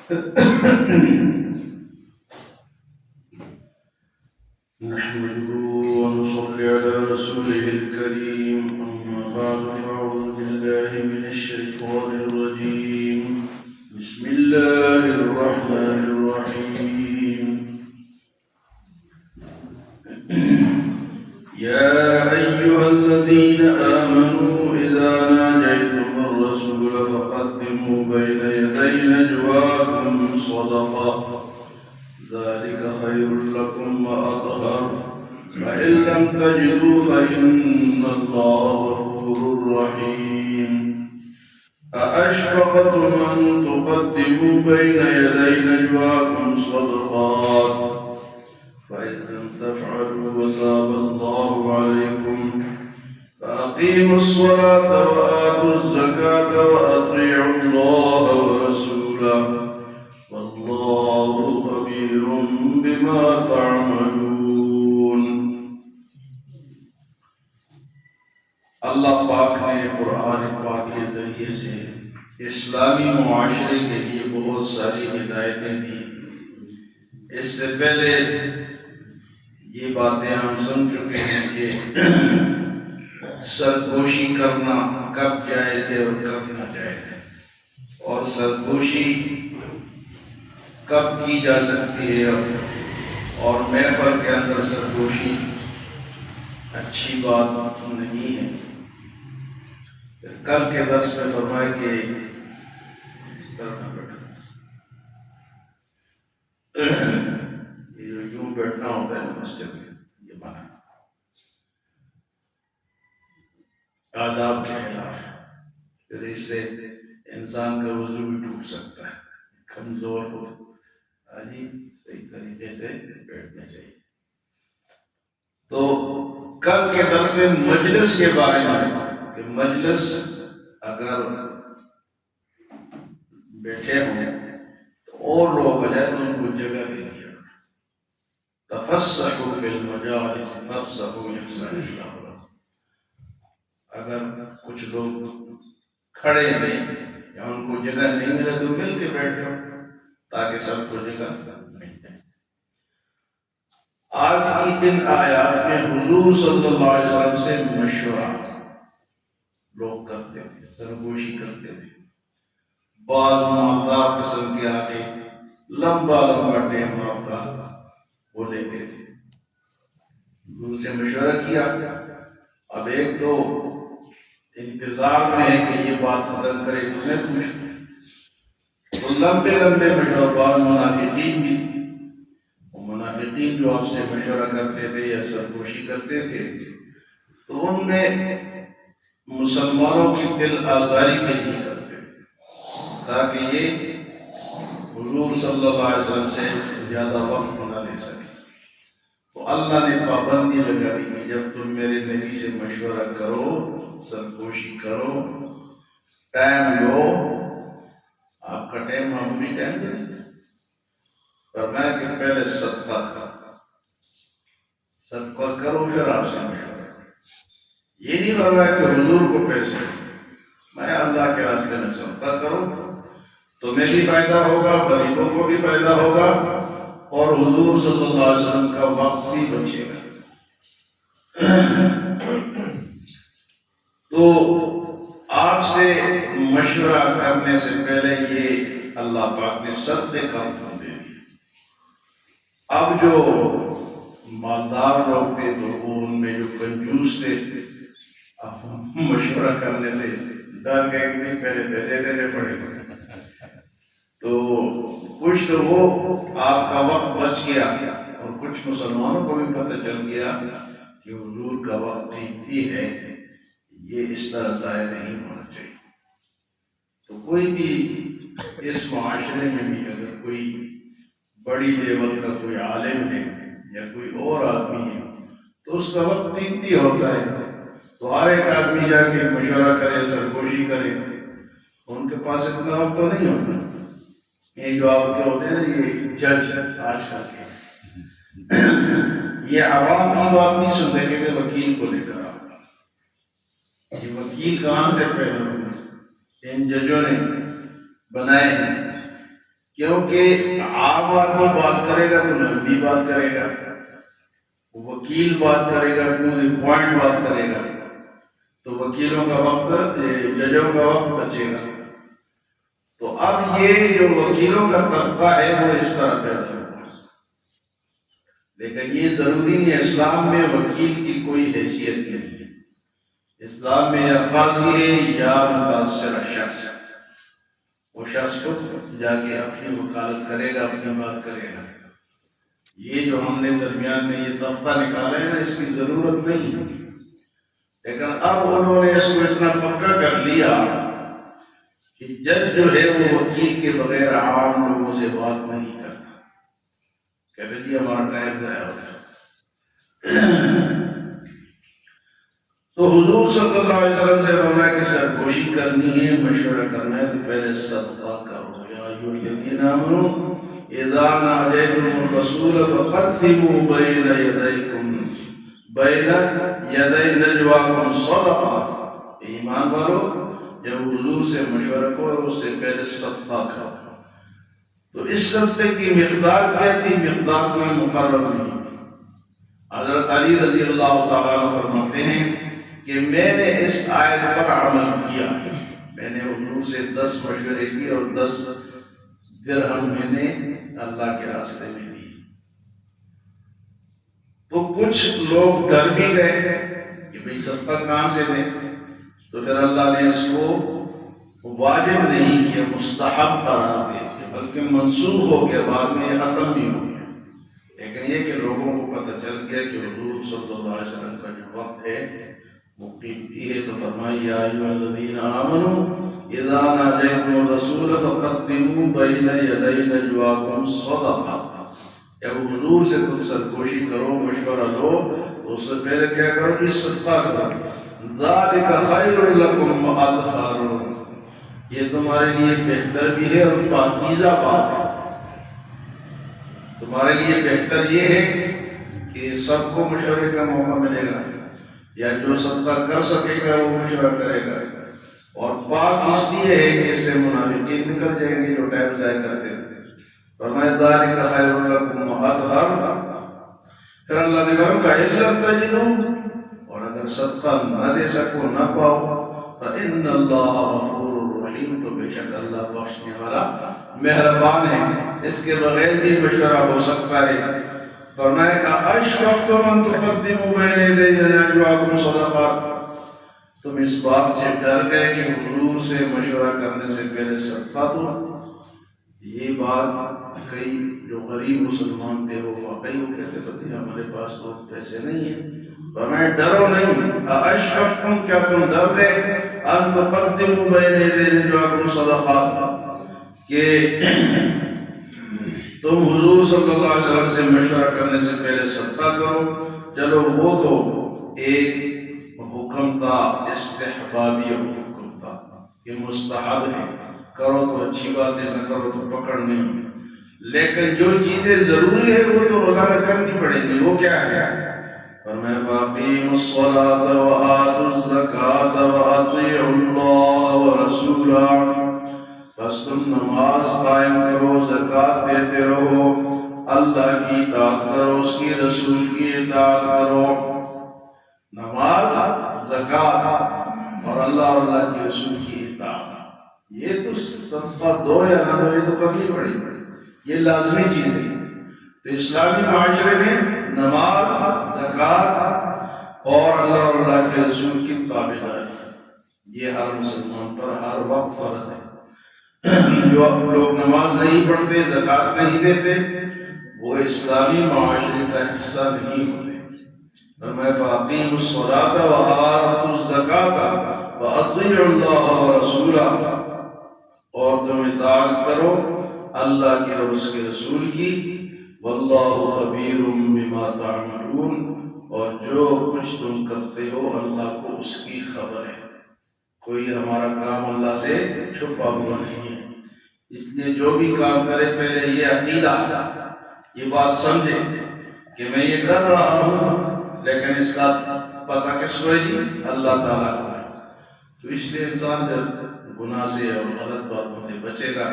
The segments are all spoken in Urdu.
نحمده ونصلي على رسوله الكريم، أما بعد فأعوذ بالله من الشيطان الرجيم. بسم الله الرحمن الرحيم. يا أيها الذين آمنوا إذا ناجيتم الرسول فقدموا بين يدي نجواكم صدقة، ذلك خير لكم وأطهر، فإن لم تجدوا فإن الله غفور رحيم. أأشفقتم أن تقدموا بين يدي نجواكم صدقات، فإن لم تفعلوا وتاب الله عليكم فأقيموا الصلاة وآتوا الزكاة وأطيعوا الله ورسوله والله خبير بما تعملون. اللہ پاک نے قرآن پاک کے ذریعے سے اسلامی معاشرے کے لیے بہت ساری ہدایتیں دی. اس سے پہلے یہ باتیں ہم سن چکے ہیں کہ سرگوشی کرنا کب جائز ہے اور کب نہ جائز ہے، اور سرگوشی کب کی جا سکتی ہے اور محفل کے اندر سرگوشی اچھی بات نہیں ہے. کل کے درس میں فرمائے کہ اس طرح نہ بیٹھنا، یہ جو یوں بیٹھنا ہوتا ہے مسجد میں، یہ منع ہے، آداب کے خلاف ہے. پھر اس سے انسان کا وضو بھی ٹوٹ سکتا ہے. کمزور ہو صحیح طریقے سے بیٹھنا چاہیے. تو کل کے درس میں مجلس کے بارے میں کہ مجلس اگر بیٹھے ہوں تو اور لوگ ہو جائے تو ان کو جگہ دے دیا. تفسحوا فی المجالس فافسحوا یفسح اللہ لکم. اگر کچھ لوگ کھڑے ہیں یا ان کو جگہ نہیں ملے تو مل کے بیٹھو تاکہ سب کو جگہ مل جائے. آج کی ان آیات میں حضور صلی اللہ علیہ وسلم سے مشورہ لوگ کرتے تھے، سرگوشی کرتے تھے. بعض مالدار قسم کے آگے لمبا لمبا ٹائم آپ کا وہ لیتے تھے. ان سے مشورہ کیا. اب ایک تو انتظار میں ہے کہ یہ بات ختم کرے تو میں پوچھوں. تو لمبے لمبے مشورہ، بعض منافقین بھی تھے. منافقین جو آپ سے مشورہ کرتے تھے یا سرگوشی کرتے تھے تو ان میں مسلمانوں کی دل آزاری کے لیے کرتے تھے تاکہ یہ حضور صلی اللہ علیہ وسلم سے زیادہ وقت نہ لے سکے. تو اللہ نے پابندی لگا دی کہ جب تم میرے نبی سے مشورہ کرو، سرگوشی کرو، ٹائم لو. آپ کا ٹائم معمولی ٹائم نہیں فرمایا کہ پہلے صدقہ کرو پھر آپ سے مشورہ. یہ نہیں فرمایا کہ حضور کو پیسے میں اللہ کے راستے میں صدقہ کرو، تمہیں بھی فائدہ ہوگا، غریبوں کو بھی فائدہ ہوگا، اور حضور صلی اللہ علیہ وسلم کا وقت بھی بچے گا. تو آپ سے مشورہ کرنے سے پہلے یہ اللہ پاک نے صدقے کا حکم دے دیا. اب جو مالدار لوگ تھے تو وہ ان میں جو کنجوس تھے مشورہ کرنے سے ڈر گئے کہ پہلے پیسے دینے پڑے گا. تو کچھ تو وہ آپ کا وقت بچ گیا اور کچھ مسلمانوں کو بھی پتہ چل گیا کہ حضور کا وقت قیمتی ہے، یہ اس طرح ضائع نہیں ہونا چاہیے. تو کوئی بھی اس معاشرے میں بھی اگر کوئی بڑی لیول کا کوئی عالم ہے یا کوئی اور آدمی ہے تو اس کا وقت قیمتی ہوتا ہے. تو ہر ایک آدمی جا کے مشورہ کرے، سرگوشی کرے، ان کے پاس اتنا وقت تو نہیں ہوتا. یہ جو آپ کے ہوتے ہیں نا، یہ جج آج کل کے یہ عوام کی بات نہیں سنتے کہ وکیل کو لے کر آؤ. یہ وکیل کہاں سے پیدا ہوئے؟ ان ججوں نے بنائے ہیں. کیونکہ عام آدمی بات کرے گا تو لمبی بات کرے گا، وکیل بات کرے گا ٹو دی پوائنٹ بات کرے گا، تو وکیلوں کا وقت، ججوں کا وقت بچے گا۔ تو اب یہ جو وکیلوں کا طبقہ ہے وہ اس طرح پیدا ہوا، لیکن یہ ضروری نہیں ہے، اسلام میں وکیل کی کوئی حیثیت نہیں ہے۔ اسلام میں یا قاضی ہے یا متاثرہ شخص، وہ شخص کو جا کے اپنی وکالت کرے گا، اپنی بات کرے گا۔ یہ جو ہم نے درمیان میں یہ طبقہ نکالا ہے نا، اس کی ضرورت نہیں ہے، لیکن اب انہوں نے اس کو اتنا پکا کر لیا کہ جج جو ہے وہ وکیل کے بغیر عام لوگوں سے بات نہیں کرتا، کہتے جی ہمارا ٹائم ضائع ہو گیا۔ تو حضور صلی اللہ علیہ وسلم سے فرمایا کہ سرگوشی کرنی ہے، مشورہ کرنا ہے تو پہلے صدقہ کرو۔ یا ایھا الذین آمنوا اذا ناجیتم الرسول فقدموا بین یدی نجواکم صدقہ۔ ایمان والو، جب حضور سے مشورہ کرو اس سے پہلے صدقہ کرو۔ تو اس صدقے کی مقدار کیا تھی؟ مقدار کوئی مقرر نہیں۔ حضرت علی رضی اللہ تعالیٰ عنہ فرماتے ہیں کہ میں نے اس آیت پر عمل کیا، میں نے حضور سے 10 مشورے کیے اور 10 درہم میں نے اللہ کے راستے میں دی۔ تو کچھ لوگ ڈر بھی گئے کہ بھئی صدقہ کہاں سے دیں، تو پھر اللہ نے اس کو واجب نہیں کیا، مستحب قرار دیا، بلکہ منسوخ ہو گیا، بعد میں یہ ختم بھی ہو گیا۔ لیکن یہ کہ لوگوں کو پتہ چل گیا کہ حضور صلی اللہ علیہ وسلم کا جو وقت ہے وہ قیمتی ہے، تو فرمایا یا ایھا الذین آمنوا اذا ناجیتم الرسول فقدموا بین یدی نجواکم صدقہ۔ جب حضور سے تم سرگوشی کرو، مشورہ لو، تو اس سے پہلے کیا کرو کہ صدقہ کرو۔ ذالک خیر لکم واطہر، یہ تمہارے لیے بہتر بھی ہے اور پاکیزہ بات ہے۔ تمہارے لیے بہتر یہ ہے کہ سب کو مشورے کا موقع ملے گا، یا جو صدقہ کر سکے گا وہ مشورہ کرے گا، اور پاک اس لیے ہے کہ اس سے منافقین نکل جائیں گے جو ٹائم ضائع کرتے تھے۔ فرمایا ذالک خیر لکم واطہر۔ پھر اللہ نے کہا فإن لم تجدوا، اور اگر صدقہ نہ دے سکو، نہ پاؤ، فإن اللہ غفور رحیم، تو بے شک اللہ بخشنے والا مہربان ہے، اس کے بغیر بھی مشورہ ہو سکتا ہے۔ فرمایا کہ اشفقتم ان تقدموا بین یدی نجواکم صدقات، تم اس بات سے ڈر گئے کہ حضور سے مشورہ کرنے سے پہلے صدقہ دو۔ یہ بات کئی جو غریب مسلمان تھے وہ واقعی وہ کہتے تھے ہمارے پاس تو پیسے نہیں ہیں۔ فرمایا ڈرو نہیں، اشفقتم، کیا تم ڈر گئے، ان تقدموا بین یدی نجواکم صدقات، کہ تم حضور صلی اللہ علیہ وسلم سے مشورہ کرنے سے پہلے صدقہ کرو۔ چلو وہ تو ایک حکم تھا، استحبابی حکم تھا کہ مستحب ہے، کرو تو اچھی بات ہے، نہ کرو تو پکڑ نہیں۔ لیکن جو چیزیں ضروری ہے وہ تو روزانہ کرنی پڑے گی، وہ کیا ہے؟ فرمایا فَأَقِیمُوا الصَّلَاةَ وَآتُوا الزَّکَاةَ وَأَطِیعُوا اللَّهَ وَرَسُولَهُ، بس تم نماز قائم کرو، زکوٰۃ دیتے رہو، اللہ کی اطاعت کرو، اس کی رسول کی اطاعت کرو۔ نماز، زکوٰۃ اور اللہ اور اللہ کے رسول کی اطاعت، یہ تو صدقہ دو یا نہ دو، یہ تو کرنی پڑے گی، یہ لازمی چیز ہے۔ تو اسلامی معاشرے میں نماز، زکوٰۃ اور اللہ اور اللہ کے رسول کی تابعداری، یہ ہر مسلمان پر ہر وقت فرض ہے۔ جو لوگ نماز نہیں پڑھتے، زکوٰۃ نہیں دیتے، وہ اسلامی معاشرے کا حصہ نہیں ہوتے۔ فرمایا فَأَقِیمُوا الصَّلَاةَ وَآتُوا الزَّکَاةَ وَأَطِیعُوا اللَّهَ وَرَسُولَهُ، اور تم اطاعت کرو اللہ کی اور اس کے رسول کی، وَاللَّهُ خَبِیرٌ بِمَا تَعْمَلُونَ، اور جو کچھ تم کرتے ہو اللہ کو اس کی خبر ہے، کوئی ہمارا کام اللہ سے چھپا ہوا نہیں ہے۔ اس لیے جو بھی کام کرے پہلے یہ عقیدہ، یہ بات سمجھے کہ میں یہ کر رہا ہوں لیکن اس کا پتہ کس کو ہے جی؟ اللہ تعالیٰ کو ہے۔ تو اس لیے انسان جب گناہ سے اور غلط باتوں سے بچے گا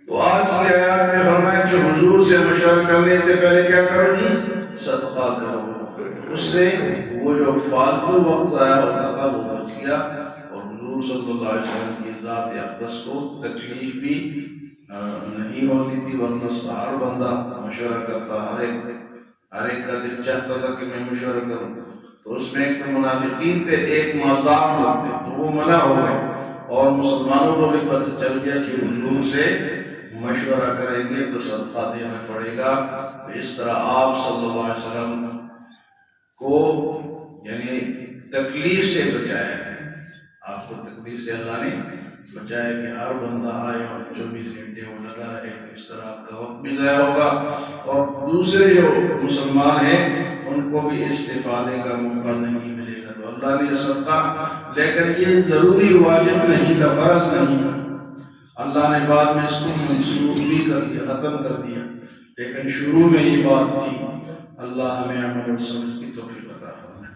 تو آج کی آیات میں فرمایا کہ حضور سے مشورہ کرنے سے پہلے کیا کرو گی؟ صدقہ کرو، اس سے وہ جو فالتو وقت ضائع ہوتا تھا وہ بچ گیا، اور حضور صلی اللہ علیہ وسلم کی ذات اقدس کو تکلیف بھی نہیں ہوتی تھی، ورنہ ہر بندہ مشورہ کرتا، ہر ایک کا دل چاہتا تھا کہ میں مشورہ کروں، تو اس میں ایک تو منافقین تھے، ایک مالدار لوگ تھے، تو وہ منع ہو گئے، اور مسلمانوں کو بھی پتہ چل گیا کہ حضور سے مشورہ کریں گے تو صدقہ دینا پڑے گا۔ اس طرح آپ صلی اللہ علیہ وسلم کو یعنی تکلیف سے بچایا ہے، آپ کو تکلیف سے اللہ نے بچایا کہ ہر بندہ آئے اور 24 گھنٹے وہ لگا رہے، اس طرح آپ کا وقت بھی ضائع ہوگا اور دوسرے جو مسلمان ہیں ان کو بھی استفادے کا موقع نہیں ملے گا۔ تو اللہ نے صدقہ، لیکن یہ ضروری واجب نہیں تھا، فرض نہیں تھا، اللہ نے بعد میں اس کو منسوخ بھی کر دیا، ختم کر دیا، لیکن شروع میں یہ بات تھی۔ اللہ ہمیں عمل اور سمجھ کی توفیق عطا فرمائے۔